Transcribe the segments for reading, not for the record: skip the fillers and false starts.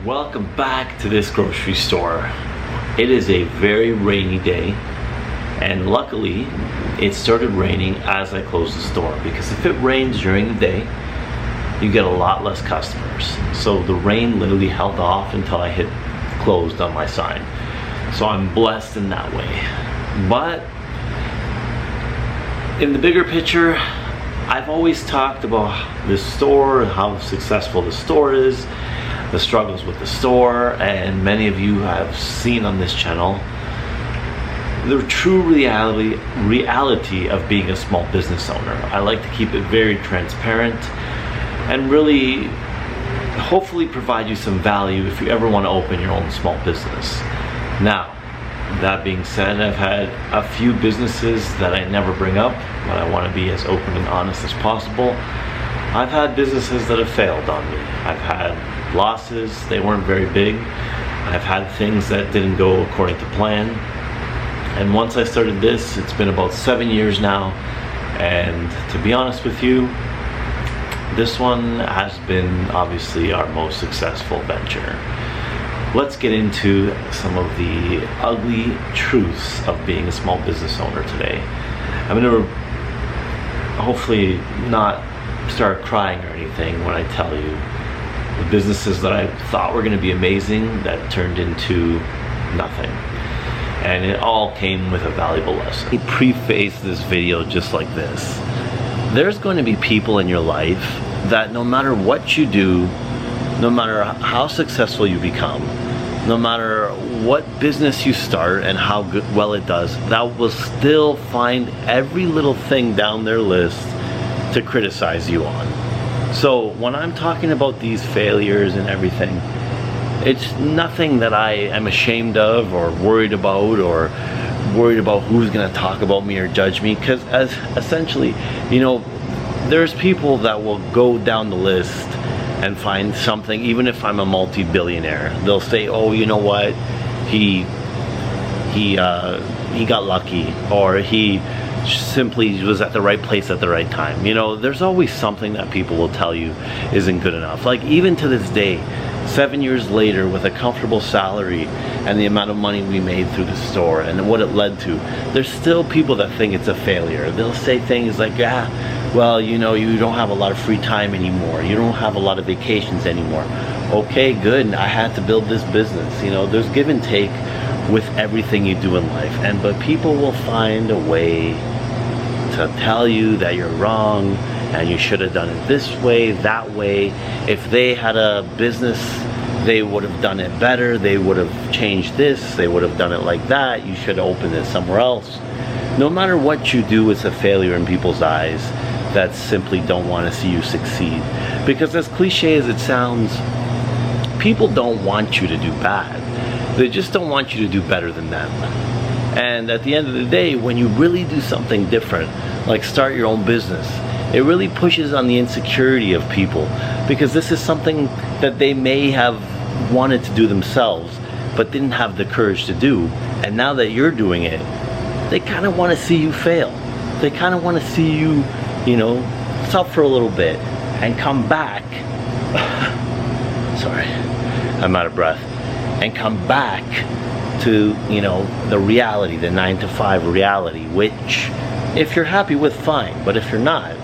Welcome back to this grocery store. It is a very rainy day, and luckily it started raining as I closed the store, because if it rains during the day you get a lot less customers. So the rain literally held off until I hit closed on my sign. So I'm blessed in that way. But in the bigger picture, I've always talked about this store and how successful the store is, the struggles with the store, and many of you have seen on this channel the true reality of being a small business owner. I like to keep it very transparent and really hopefully provide you some value if you ever want to open your own small business. Now, that being said, I've had a few businesses that I never bring up, but I want to be as open and honest as possible. I've had businesses that have failed on me. I've had losses, they weren't very big. I've had things that didn't go according to plan. And once I started this, it's been about 7 years now. And to be honest with you, this one has been obviously our most successful venture. Let's get into some of the ugly truths of being a small business owner today. I'm going to hopefully not start crying or anything when I tell you the businesses that I thought were going to be amazing that turned into nothing. And it all came with a valuable lesson. Let me preface this video just like this. There's going to be people in your life that no matter what you do, no matter how successful you become, no matter what business you start and how well it does, that will still find every little thing down their list to criticize you on. So when I'm talking about these failures and everything, it's nothing that I am ashamed of or worried about who's gonna talk about me or judge me, because as essentially, you know, there's people that will go down the list and find something. Even if I'm a multi-billionaire, they'll say, oh, you know what, he got lucky, or he simply was at the right place at the right time. You know, there's always something that people will tell you isn't good enough. Like even to this day, 7 years later, with a comfortable salary and the amount of money we made through the store and what it led to, there's still people that think it's a failure. They'll say things like, yeah, well, you know, you don't have a lot of free time anymore, you don't have a lot of vacations anymore. Okay, good, I had to build this business. You know, there's give and take with everything you do in life, but people will find a way to tell you that you're wrong and you should have done it this way, that way. If they had a business, they would have done it better, they would have changed this, they would have done it like that, you should open it somewhere else. No matter what you do, it's a failure in people's eyes that simply don't want to see you succeed. Because as cliche as it sounds, people don't want you to do bad. They just don't want you to do better than them. And at the end of the day, when you really do something different, like start your own business, it really pushes on the insecurity of people, because this is something that they may have wanted to do themselves but didn't have the courage to do. And now that you're doing it, they kind of want to see you fail. They kind of want to see you, you know, suffer a little bit and come back. Sorry, I'm out of breath. And come back to, you know, the reality, the 9-to-5 reality, which if you're happy with, fine, but if you're not,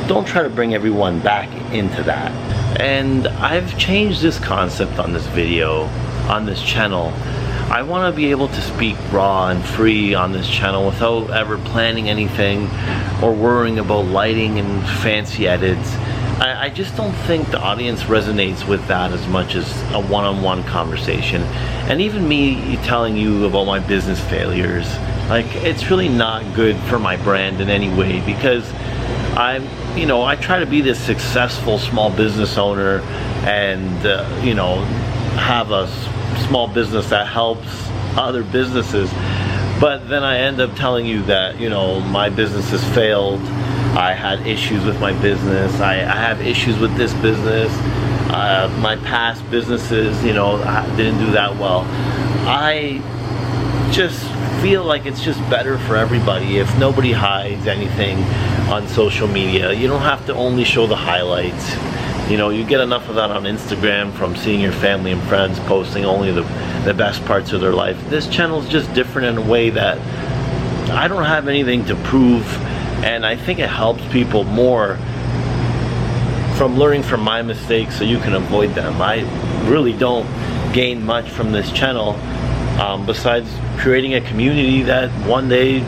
don't try to bring everyone back into that. And I've changed this concept on this video, on this channel. I want to be able to speak raw and free on this channel without ever planning anything or worrying about lighting and fancy edits. I just don't think the audience resonates with that as much as a one-on-one conversation. And even me telling you about my business failures, like, it's really not good for my brand in any way, because I try to be this successful small business owner and you know, have a small business that helps other businesses, but then I end up telling you that, you know, my business has failed. I had issues with my business. I have issues with this business. My past businesses, you know, didn't do that well. I just feel like it's just better for everybody if nobody hides anything on social media. You don't have to only show the highlights. You know, you get enough of that on Instagram from seeing your family and friends posting only the best parts of their life. This channel is just different in a way that I don't have anything to prove, and I think it helps people more from learning from my mistakes so you can avoid them. I really don't gain much from this channel besides creating a community that one day,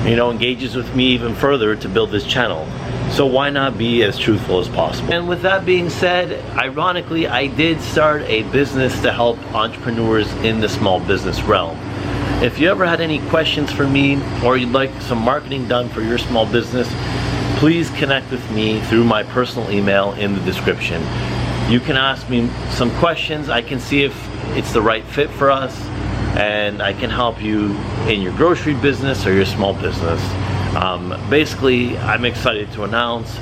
you know, engages with me even further to build this channel. So why not be as truthful as possible? And with that being said, ironically, I did start a business to help entrepreneurs in the small business realm. If you ever had any questions for me, or you'd like some marketing done for your small business, please connect with me through my personal email in the description. You can ask me some questions. I can see if it's the right fit for us, and I can help you in your grocery business or your small business. Basically, I'm excited to announce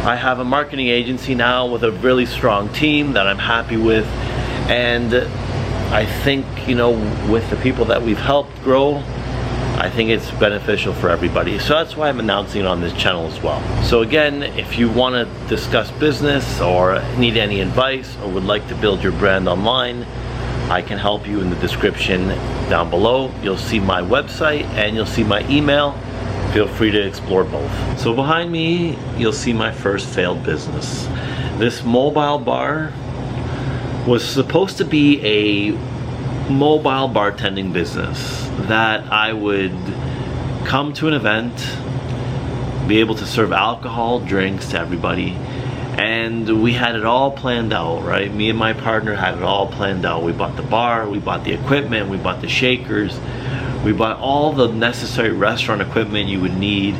I have a marketing agency now with a really strong team that I'm happy with, and I think, you know, with the people that we've helped grow, I think it's beneficial for everybody. So that's why I'm announcing it on this channel as well. So again, if you want to discuss business or need any advice or would like to build your brand online, I can help you in the description down below. You'll see my website and you'll see my email. Feel free to explore both. So behind me, you'll see my first failed business. This mobile bar was supposed to be a mobile bartending business that I would come to an event, be able to serve alcohol, drinks to everybody, and we had it all planned out, right? Me and my partner had it all planned out. We bought the bar, we bought the equipment, we bought the shakers, we bought all the necessary restaurant equipment you would need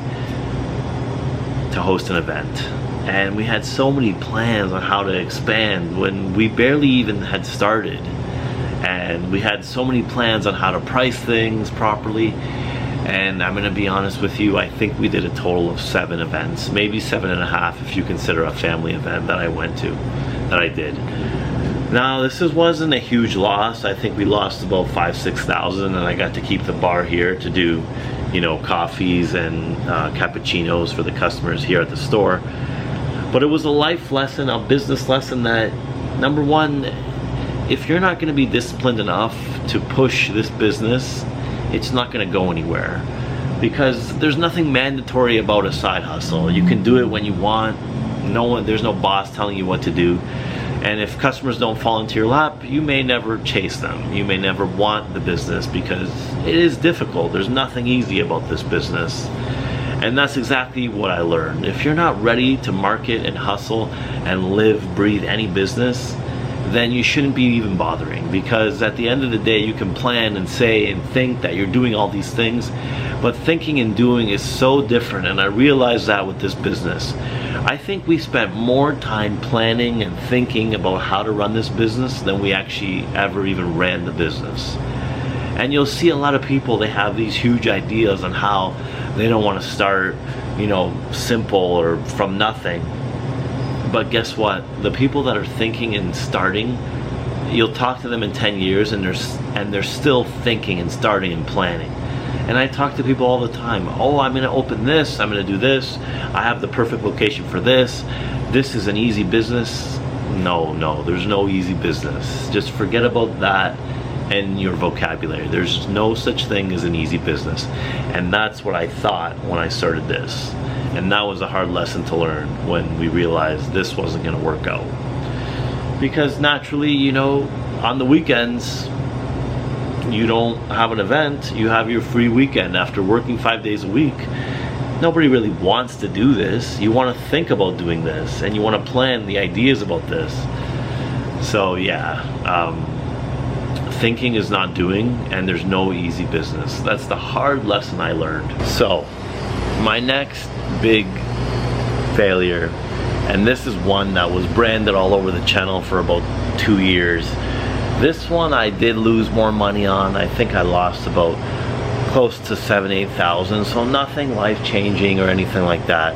to host an event. And we had so many plans on how to expand when we barely even had started. And we had so many plans on how to price things properly. And I'm gonna be honest with you, I think we did a total of 7 events, maybe 7.5 if you consider a family event that I went to, that I did. Now, this wasn't a huge loss. I think we lost about $5,000-6,000, and I got to keep the bar here to do, you know, coffees and cappuccinos for the customers here at the store. But it was a life lesson, a business lesson that, number one, if you're not gonna be disciplined enough to push this business, it's not gonna go anywhere. Because there's nothing mandatory about a side hustle. You can do it when you want. There's no boss telling you what to do. And if customers don't fall into your lap, you may never chase them. You may never want the business because it is difficult. There's nothing easy about this business. And that's exactly what I learned. If you're not ready to market and hustle and live, breathe any business, then you shouldn't be even bothering, because at the end of the day you can plan and say and think that you're doing all these things, but thinking and doing is so different, and I realized that with this business. I think we spent more time planning and thinking about how to run this business than we actually ever even ran the business. And you'll see a lot of people, they have these huge ideas on how they don't want to start, you know, simple or from nothing. But guess what? The people that are thinking and starting, you'll talk to them in 10 years and they're still thinking and starting and planning. And I talk to people all the time. Oh, I'm gonna open this, I'm gonna do this, I have the perfect location for this, this is an easy business. No, there's no easy business. Just forget about that and your vocabulary. There's no such thing as an easy business. And that's what I thought when I started this. And that was a hard lesson to learn when we realized this wasn't gonna work out. Because naturally, you know, on the weekends, you don't have an event, you have your free weekend after working 5 days a week. Nobody really wants to do this. You wanna think about doing this, and you wanna plan the ideas about this. So yeah, thinking is not doing, and there's no easy business. That's the hard lesson I learned. So, my next big failure, and this is one that was branded all over the channel for about 2 years. This one I did lose more money on. I think I lost about close to $7,000-8,000, so nothing life-changing or anything like that.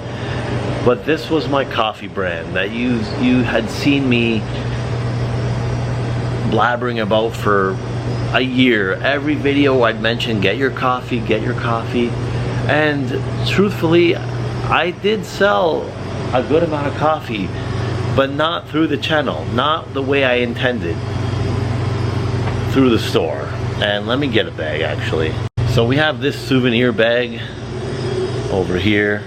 But this was my coffee brand that you had seen me blabbering about for a year. Every video I'd mention, get your coffee, get your coffee. And truthfully, I did sell a good amount of coffee, but not through the channel, not the way I intended, through the store. And let me get a bag actually. So we have this souvenir bag over here.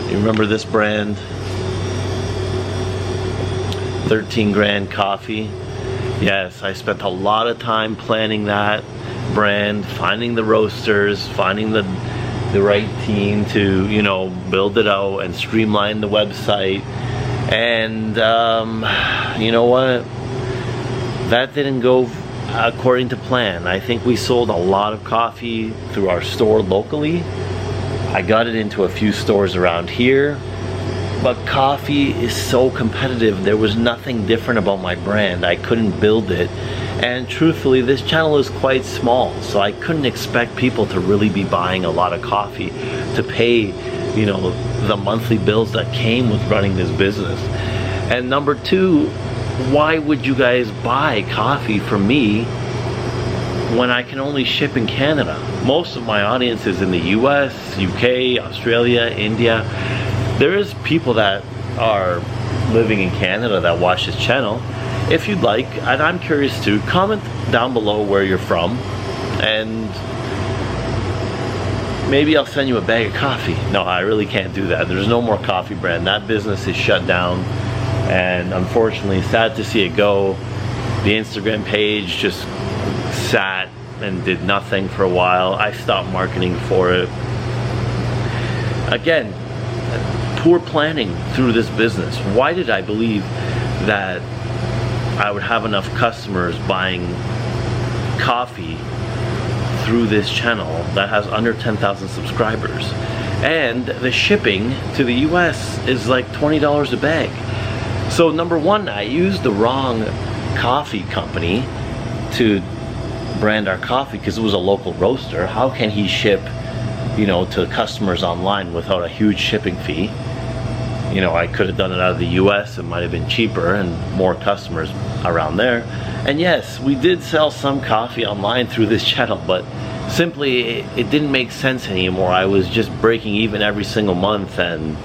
You remember this brand? 13 grand coffee. Yes, I spent a lot of time planning that brand, finding the roasters, finding the right team to, you know, build it out and streamline the website. And you know what? That didn't go according to plan. I think we sold a lot of coffee through our store locally. I got it into a few stores around here, but coffee is so competitive. There was nothing different about my brand. I couldn't build it. And truthfully, this channel is quite small, so I couldn't expect people to really be buying a lot of coffee to pay, you know, the monthly bills that came with running this business. And number two, why would you guys buy coffee from me when I can only ship in Canada? Most of my audience is in the US, UK, Australia, India. There is people that are living in Canada that watch this channel. If you'd like, and I'm curious too, comment down below where you're from, and maybe I'll send you a bag of coffee. No, I really can't do that. There's no more coffee brand. That business is shut down, and unfortunately, sad to see it go. The Instagram page just sat and did nothing for a while. I stopped marketing for it. Again, poor planning through this business. Why did I believe that I would have enough customers buying coffee through this channel that has under 10,000 subscribers? And the shipping to the US is like $20 a bag. So number one, I used the wrong coffee company to brand our coffee because it was a local roaster. How can he ship, you know, to customers online without a huge shipping fee? You know, I could have done it out of the US. It might have been cheaper and more customers around there. And yes, we did sell some coffee online through this channel, but simply it didn't make sense anymore. I was just breaking even every single month, and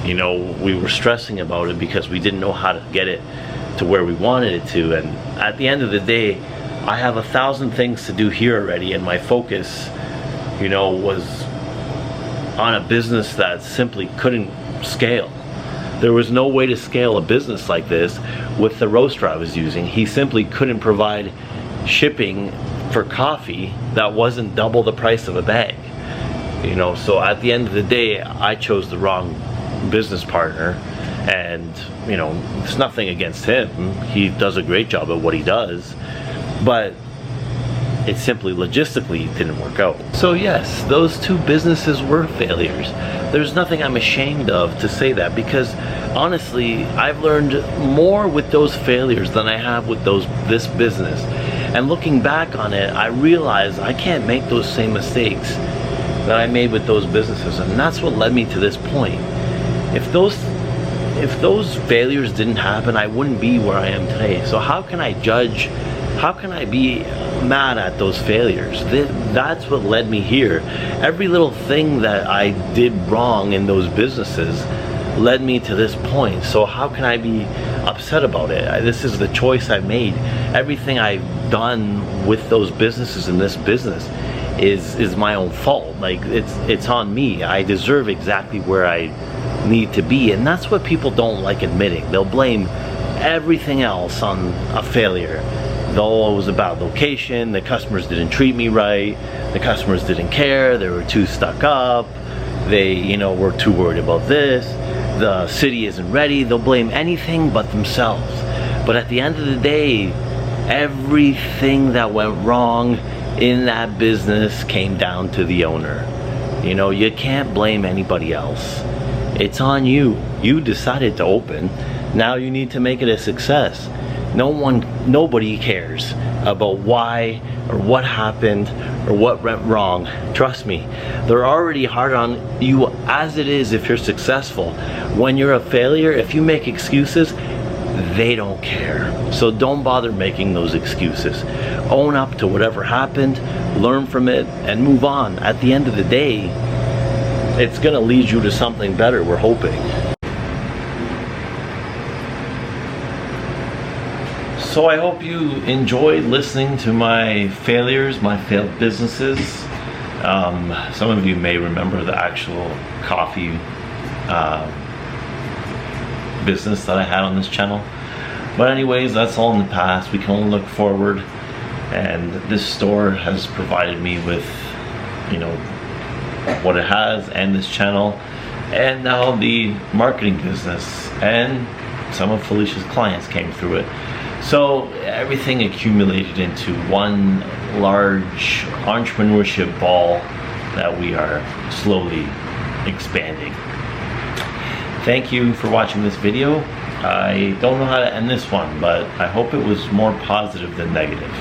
you know, we were stressing about it because we didn't know how to get it to where we wanted it to. And at the end of the day, I have 1,000 things to do here already, and my focus, you know, was on a business that simply couldn't scale. There was no way to scale a business like this with the roaster I was using. He simply couldn't provide shipping for coffee that wasn't double the price of a bag. You know, so at the end of the day, I chose the wrong business partner. And you know, it's nothing against him. He does a great job at what he does, but it simply logistically didn't work out. So yes, those two businesses were failures. There's nothing I'm ashamed of to say that, because honestly, I've learned more with those failures than I have with this business. And looking back on it, I realize I can't make those same mistakes that I made with those businesses, and that's what led me to this point. If those failures didn't happen, I wouldn't be where I am today. So how can I judge? How can I be mad at those failures? That's what led me here. Every little thing that I did wrong in those businesses led me to this point. So how can I be upset about it? This is the choice I made. Everything I've done with those businesses in this business is my own fault. Like, it's on me. I deserve exactly where I need to be, and that's what people don't like admitting. They'll blame everything else on a failure. Though it was a bad location, the customers didn't treat me right, the customers didn't care, they were too stuck up, they, you know, were too worried about this, the city isn't ready. They'll blame anything but themselves. But at the end of the day, everything that went wrong in that business came down to the owner. You know, you can't blame anybody else. It's on you. You decided to open. Now you need to make it a success. Nobody cares about why or what happened or what went wrong. Trust me, they're already hard on you as it is if you're successful. When you're a failure, if you make excuses, they don't care. So don't bother making those excuses. Own up to whatever happened, learn from it, and move on. At the end of the day, it's gonna lead you to something better, we're hoping. So I hope you enjoyed listening to my failures, my failed businesses. Some of you may remember the actual coffee business that I had on this channel. But anyways, that's all in the past. We can only look forward. And this store has provided me with, you know, what it has, and this channel, and now the marketing business, and some of Felicia's clients came through it. So everything accumulated into one large entrepreneurship ball that we are slowly expanding. Thank you for watching this video. I don't know how to end this one, but I hope it was more positive than negative.